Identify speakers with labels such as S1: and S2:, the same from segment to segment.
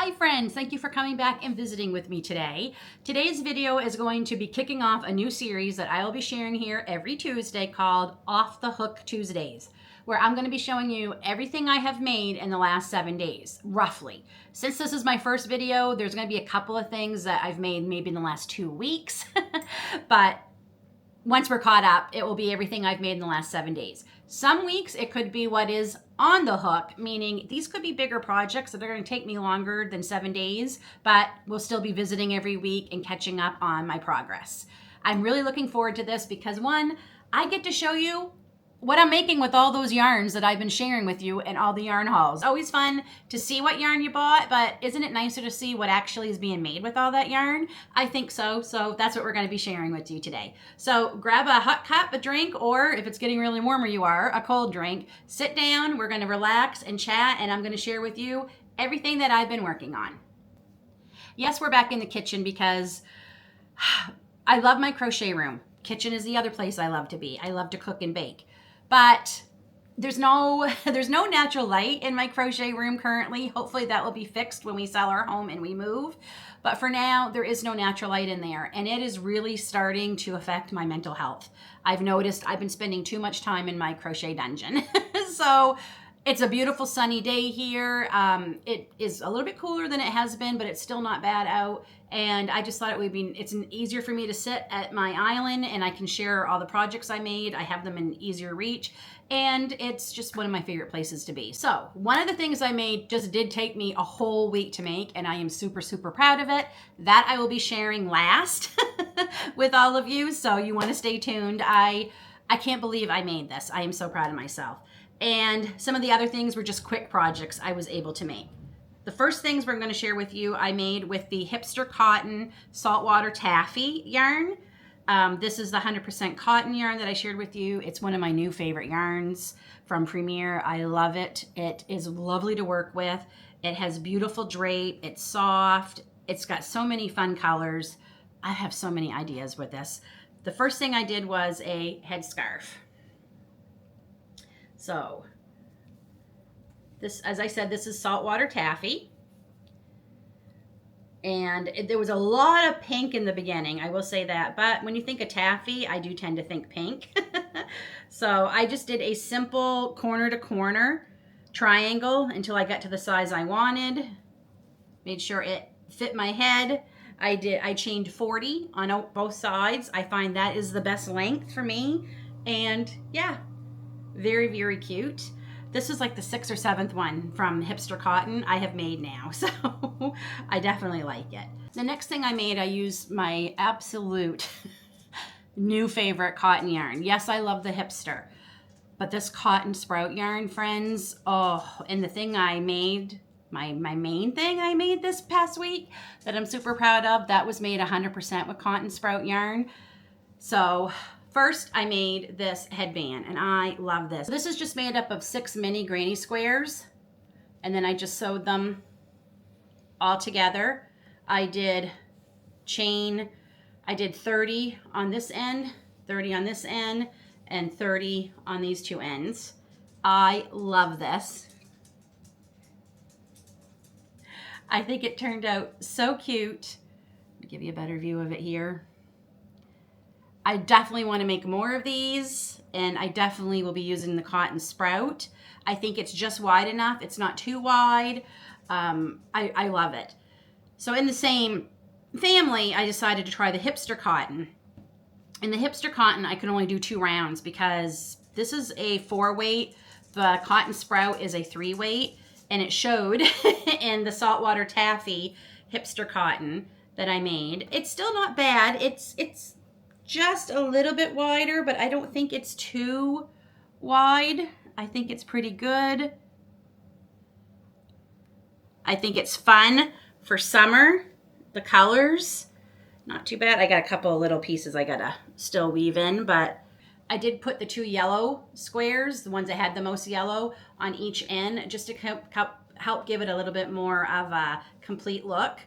S1: Hi friends, thank you for coming back and visiting with me today. Today's video is going to be kicking off a new series that I will be sharing here every Tuesday called Off the Hook Tuesdays, where I'm going to be showing you everything I have made in the last 7 days, roughly. Since this is my first video, there's going to be a couple of things that I've made maybe in the last 2 weeks, but once we're caught up, it will be everything I've made in the last 7 days. Some weeks it could be what is on the hook, meaning these could be bigger projects that are going to take me longer than 7 days, but we'll still be visiting every week and catching up on my progress. I'm really looking forward to this because one, I get to show you what I'm making with all those yarns that I've been sharing with you in all the yarn hauls. Always fun to see what yarn you bought, but isn't it nicer to see what actually is being made with all that yarn? I think so. So that's what we're going to be sharing with you today. So grab a hot cup, a drink, or if it's getting really warm where you are, a cold drink. Sit down, we're going to relax and chat, and I'm going to share with you everything that I've been working on. Yes, we're back in the kitchen because I love my crochet room. Kitchen is the other place I love to be. I love to cook and bake. But there's no natural light in my crochet room currently. Hopefully that will be fixed when we sell our home and we move. But for now, there is no natural light in there. And it is really starting to affect my mental health. I've noticed I've been spending too much time in my crochet dungeon. So it's a beautiful sunny day here. It is a little bit cooler than it has been, but it's still not bad out. And I just thought it would be, it's easier for me to sit at my island and I can share all the projects I made. I have them in easier reach. And it's just one of my favorite places to be. So one of the things I made just did take me a whole week to make, and I am super, super proud of it. That I will be sharing last with all of you. So you want to stay tuned. I can't believe I made this. I am so proud of myself. And some of the other things were just quick projects I was able to make. The first things we're going to share with you, I made with the Hipster Cotton Saltwater Taffy yarn. This is the 100% cotton yarn that I shared with you. It's one of my new favorite yarns from Premier. I love it. It is lovely to work with. It has beautiful drape. It's soft. It's got so many fun colors. I have so many ideas with this. The first thing I did was a headscarf. So this, as I said, this is saltwater taffy. And there was a lot of pink in the beginning, I will say that. But when you think of taffy, I do tend to think pink. So I just did a simple corner to corner triangle until I got to the size I wanted. Made sure it fit my head. I chained 40 on both sides. I find that is the best length for me. And yeah, very, very cute. This is like the 6th or 7th one from Hipster Cotton I have made now, so I definitely like it. The next thing I made, I used my absolute new favorite cotton yarn. Yes, I love the Hipster, but this cotton sprout yarn, friends, oh, and the thing I made, my main thing I made this past week that I'm super proud of, that was made 100% with cotton sprout yarn. So first, I made this headband, and I love this. This is just made up of 6 mini granny squares, and then I just sewed them all together. I did 30 on this end, 30 on this end, and 30 on these 2 ends. I love this. I think it turned out so cute. Let me give you a better view of it here. I definitely want to make more of these, and I definitely will be using the cotton sprout. I think it's just wide enough. It's not too wide. I love it. So in the same family, I decided to try the Hipster Cotton. In the Hipster Cotton, I could only do 2 rounds because this is a 4-weight. The cotton sprout is a 3-weight, and it showed in the saltwater taffy Hipster Cotton that I made. It's still not bad. It's just a little bit wider, but I don't think it's too wide. I think it's pretty good. I think it's fun for summer. The colors, not too bad. I got a couple of little pieces I gotta still weave in, but I did put the 2 yellow squares, the ones that had the most yellow, on each end just to help give it a little bit more of a complete look.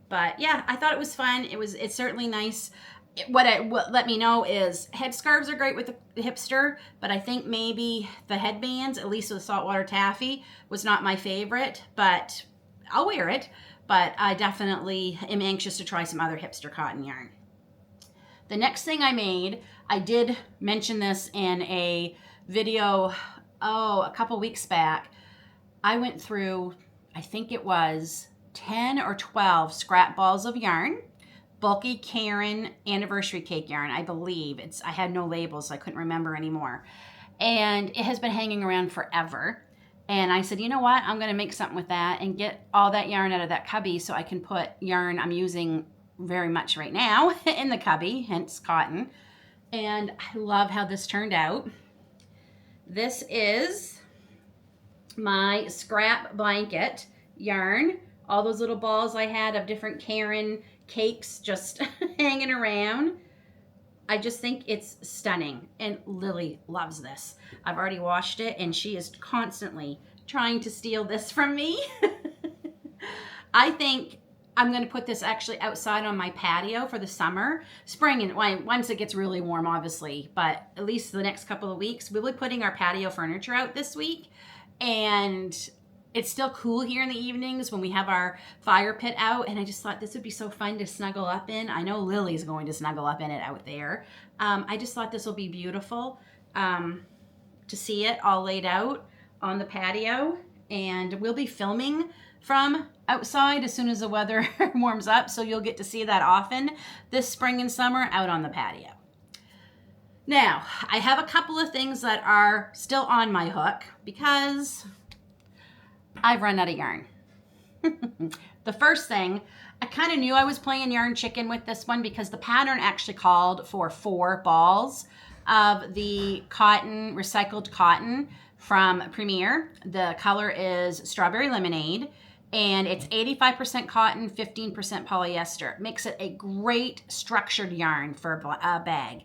S1: But yeah, I thought it was fun. It's certainly nice. What let me know is headscarves are great with the Hipster, but I think maybe the headbands, at least with saltwater taffy, was not my favorite, but I'll wear it. but I definitely am anxious to try some other hipster cotton yarn. The next thing I made, I did mention this in a video, a couple weeks back. I went through, I think it was 10 or 12 scrap balls of yarn, bulky Karen anniversary cake yarn, I believe. I had no labels, so I couldn't remember anymore. And it has been hanging around forever. And I said, you know what? I'm going to make something with that and get all that yarn out of that cubby so I can put yarn I'm using very much right now in the cubby, hence cotton. And I love how this turned out. This is my scrap blanket yarn. All those little balls I had of different Karen cakes just hanging around. I just think it's stunning, and Lily loves this. I've already washed it, and she is constantly trying to steal this from me. I think I'm going to put this actually outside on my patio for the summer, spring, and once it gets really warm, obviously, but at least the next couple of weeks. We'll be putting our patio furniture out this week, and it's still cool here in the evenings when we have our fire pit out, and I just thought this would be so fun to snuggle up in. I know Lily's going to snuggle up in it out there. I just thought this will be beautiful to see it all laid out on the patio, and we'll be filming from outside as soon as the weather warms up, so you'll get to see that often this spring and summer out on the patio. Now, I have a couple of things that are still on my hook because I've run out of yarn. The first thing, I kind of knew I was playing yarn chicken with this one because the pattern actually called for 4 balls of the cotton, recycled cotton from Premier. The color is Strawberry Lemonade, and it's 85% cotton, 15% polyester. It makes it a great structured yarn for a bag.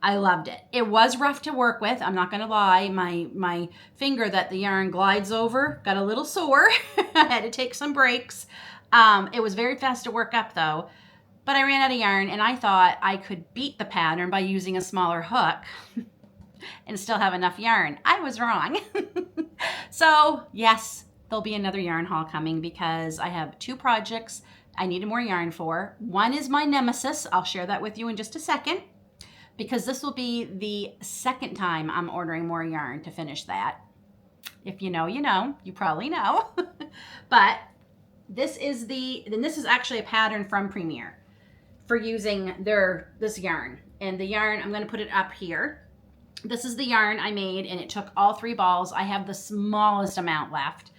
S1: I loved it. It was rough to work with. I'm not going to lie. My finger that the yarn glides over got a little sore. I had to take some breaks. It was very fast to work up though, but I ran out of yarn and I thought I could beat the pattern by using a smaller hook and still have enough yarn. I was wrong. So yes, there'll be another yarn haul coming because I have 2 projects I needed more yarn for. One is my nemesis. I'll share that with you in just a second, because this will be the second time I'm ordering more yarn to finish that. If you know, you know. You probably know. But this is actually a pattern from Premier for using this yarn. And the yarn, I'm going to put it up here. This is the yarn I made, and it took all 3 balls. I have the smallest amount left.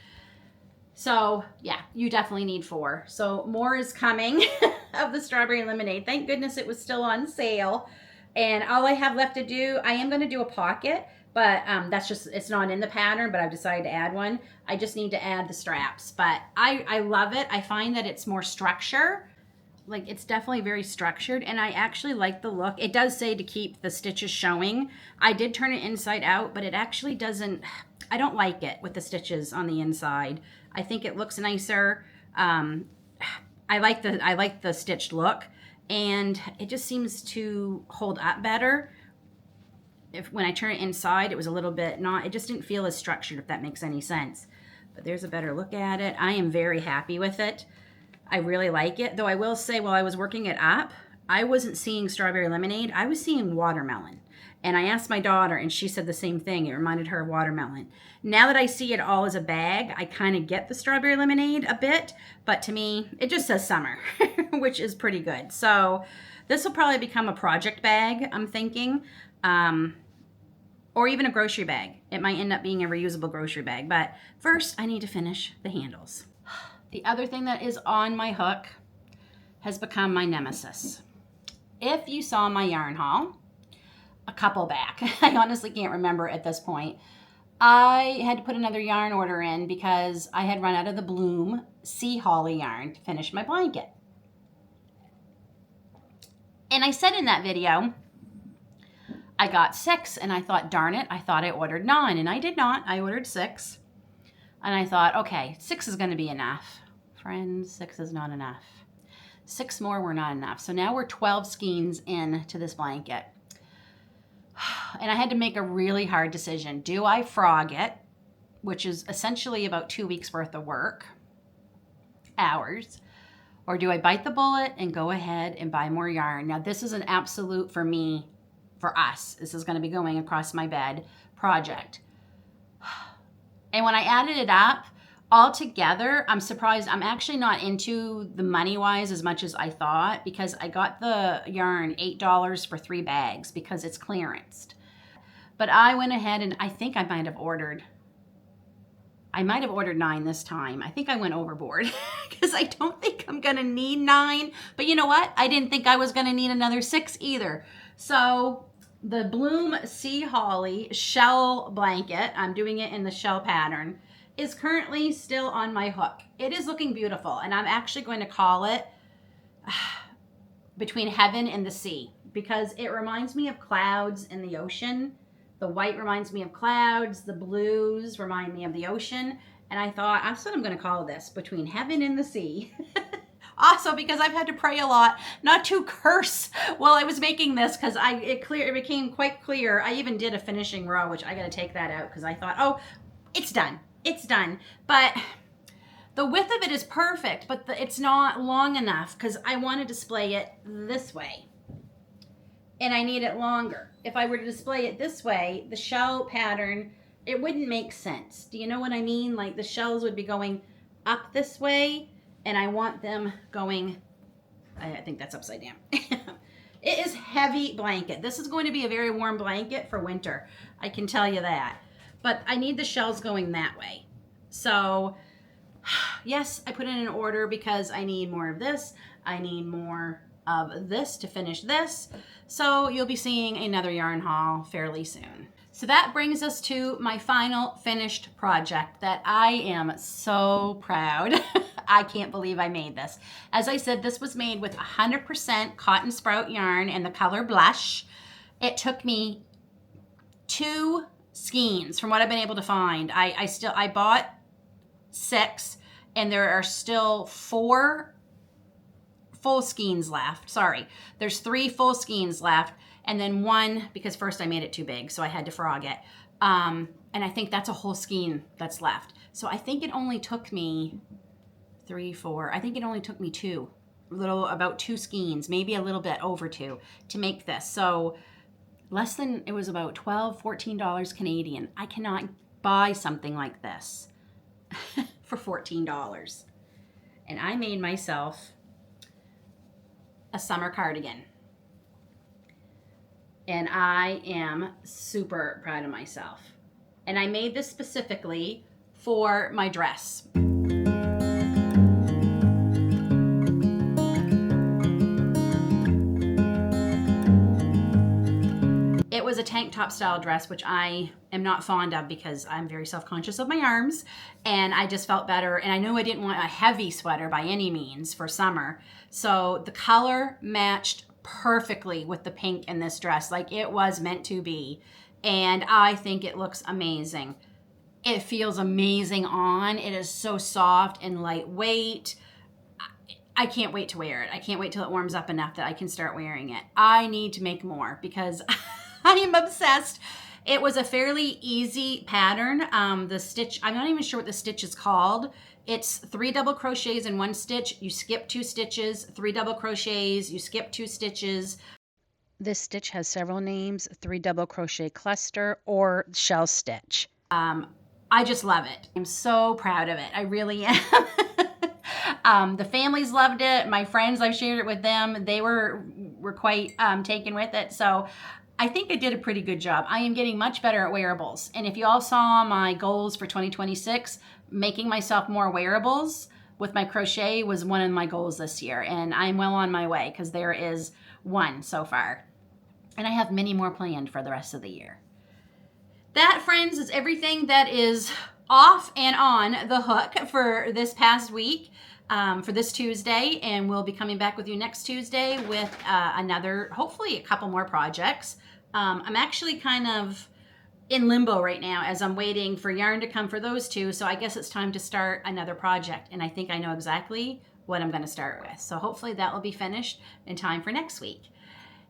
S1: So yeah, you definitely need 4. So more is coming of the Strawberry Lemonade. Thank goodness it was still on sale. And all I have left to do, I am going to do a pocket, but it's not in the pattern, but I've decided to add one. I just need to add the straps, but I love it. I find that it's more structure. Like, it's definitely very structured, and I actually like the look. It does say to keep the stitches showing. I did turn it inside out, but it actually doesn't, I don't like it with the stitches on the inside. I think it looks nicer. I like the stitched look. And it just seems to hold up better. When I turn it inside, it was a little bit it just didn't feel as structured, if that makes any sense. But there's a better look at it. I am very happy with it. I really like it. Though I will say, while I was working it up, I wasn't seeing Strawberry Lemonade. I was seeing watermelon. And I asked my daughter, and she said the same thing. It reminded her of watermelon. Now that I see it all as a bag, I kind of get the Strawberry Lemonade a bit. But to me, it just says summer, which is pretty good. So this will probably become a project bag, I'm thinking. Or even a grocery bag. It might end up being a reusable grocery bag. But first, I need to finish the handles. The other thing that is on my hook has become my nemesis. If you saw my yarn haul, a couple back, I honestly can't remember at this point, I had to put another yarn order in because I had run out of the Bloom Sea Holly yarn to finish my blanket. And I said in that video, I got 6, and I thought, darn it, I thought I ordered 9, and I did not. I ordered 6. And I thought, okay, 6 is going to be enough. Friends, 6 is not enough. 6 more were not enough. So now we're 12 skeins into this blanket. And I had to make a really hard decision. Do I frog it, which is essentially about 2 weeks worth of work, hours? Or do I bite the bullet and go ahead and buy more yarn? Now, this is an absolute, for me, for us, this is going to be going across my bed project. And when I added it up, all together, I'm surprised. I'm actually not into the money-wise as much as I thought, because I got the yarn $8 for 3 bags because it's clearanced. But I went ahead and I think I might have ordered 9 this time. I think I went overboard because I don't think I'm going to need 9. But you know what? I didn't think I was going to need another 6 either. So the Bloom Sea Holly shell blanket, I'm doing it in the shell pattern, is currently still on my hook. It is looking beautiful, and I'm actually going to call it Between Heaven and the Sea, because it reminds me of clouds in the ocean. The white reminds me of clouds, the blues remind me of the ocean, and I thought, that's what I'm going to call this, Between Heaven and the Sea. Also, because I've had to pray a lot not to curse while I was making this, because it became quite clear. I even did a finishing row, which I got to take that out because I thought, oh, it's done. It's done. But the width of it is perfect, but it's not long enough because I want to display it this way. And I need it longer. If I were to display it this way, the shell pattern, it wouldn't make sense. Do you know what I mean? Like the shells would be going up this way, and I want them going, I think that's upside down. It is heavy blanket. This is going to be a very warm blanket for winter. I can tell you that. But I need the shells going that way. So yes, I put in an order because I need more of this. I need more of this to finish this. So you'll be seeing another yarn haul fairly soon. So that brings us to my final finished project that I am so proud. I can't believe I made this. As I said, this was made with 100% cotton sprout yarn in the color Blush. It took me 2 skeins from what I've been able to find. I bought 6, and there are still 4 full skeins left. Sorry, there's 3 full skeins left, and then 1 because first I made it too big, so I had to frog it. And I think that's a whole skein that's left. So I think it only took me 3, 4. I think it only took me 2, about 2 skeins, maybe a little bit over 2, to make this. So less than, it was about $12, $14 Canadian. I cannot buy something like this for $14. And I made myself a summer cardigan. And I am super proud of myself. And I made this specifically for my dress. It was a tank top style dress, which I am not fond of because I'm very self-conscious of my arms, and I just felt better. And I knew I didn't want a heavy sweater by any means for summer. So the color matched perfectly with the pink in this dress, like it was meant to be. And I think it looks amazing. It feels amazing on. It is so soft and lightweight. I can't wait to wear it. I can't wait till it warms up enough that I can start wearing it. I need to make more because I am obsessed. It was a fairly easy pattern. The stitch, I'm not even sure what the stitch is called. It's 3 double crochets in 1 stitch. You skip 2 stitches, 3 double crochets, you skip 2 stitches. This stitch has several names: 3 double crochet cluster or shell stitch. I just love it. I'm so proud of it. I really am. The families loved it. My friends, I've shared it with them. They were quite taken with it. So I think I did a pretty good job. I am getting much better at wearables. And if you all saw my goals for 2026, making myself more wearables with my crochet was one of my goals this year. And I'm well on my way because there is 1 so far. And I have many more planned for the rest of the year. That, friends, is everything that is off and on the hook for this past week, for this Tuesday. And we'll be coming back with you next Tuesday with another, hopefully a couple more projects. I'm actually kind of in limbo right now as I'm waiting for yarn to come for those 2. So I guess it's time to start another project. And I think I know exactly what I'm going to start with. So hopefully that will be finished in time for next week.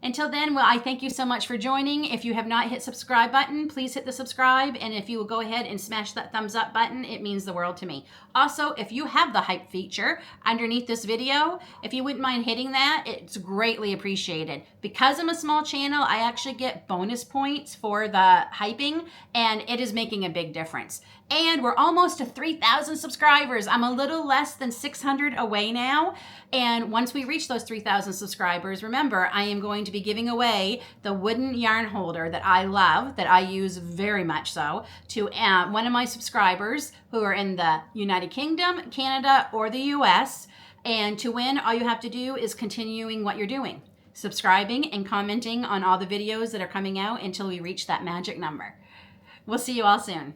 S1: Until then, well, I thank you so much for joining. If you have not hit subscribe button, please hit the subscribe. And if you will go ahead and smash that thumbs up button, it means the world to me. Also, if you have the hype feature underneath this video, if you wouldn't mind hitting that, it's greatly appreciated. Because I'm a small channel, I actually get bonus points for the hyping, and it is making a big difference. And we're almost to 3,000 subscribers. I'm a little less than 600 away now. And once we reach those 3,000 subscribers, remember, I am going to be giving away the wooden yarn holder that I love, that I use very much so, to one of my subscribers who are in the United Kingdom, Canada, or the US. And to win, all you have to do is continuing what you're doing, subscribing and commenting on all the videos that are coming out until we reach that magic number. We'll see you all soon.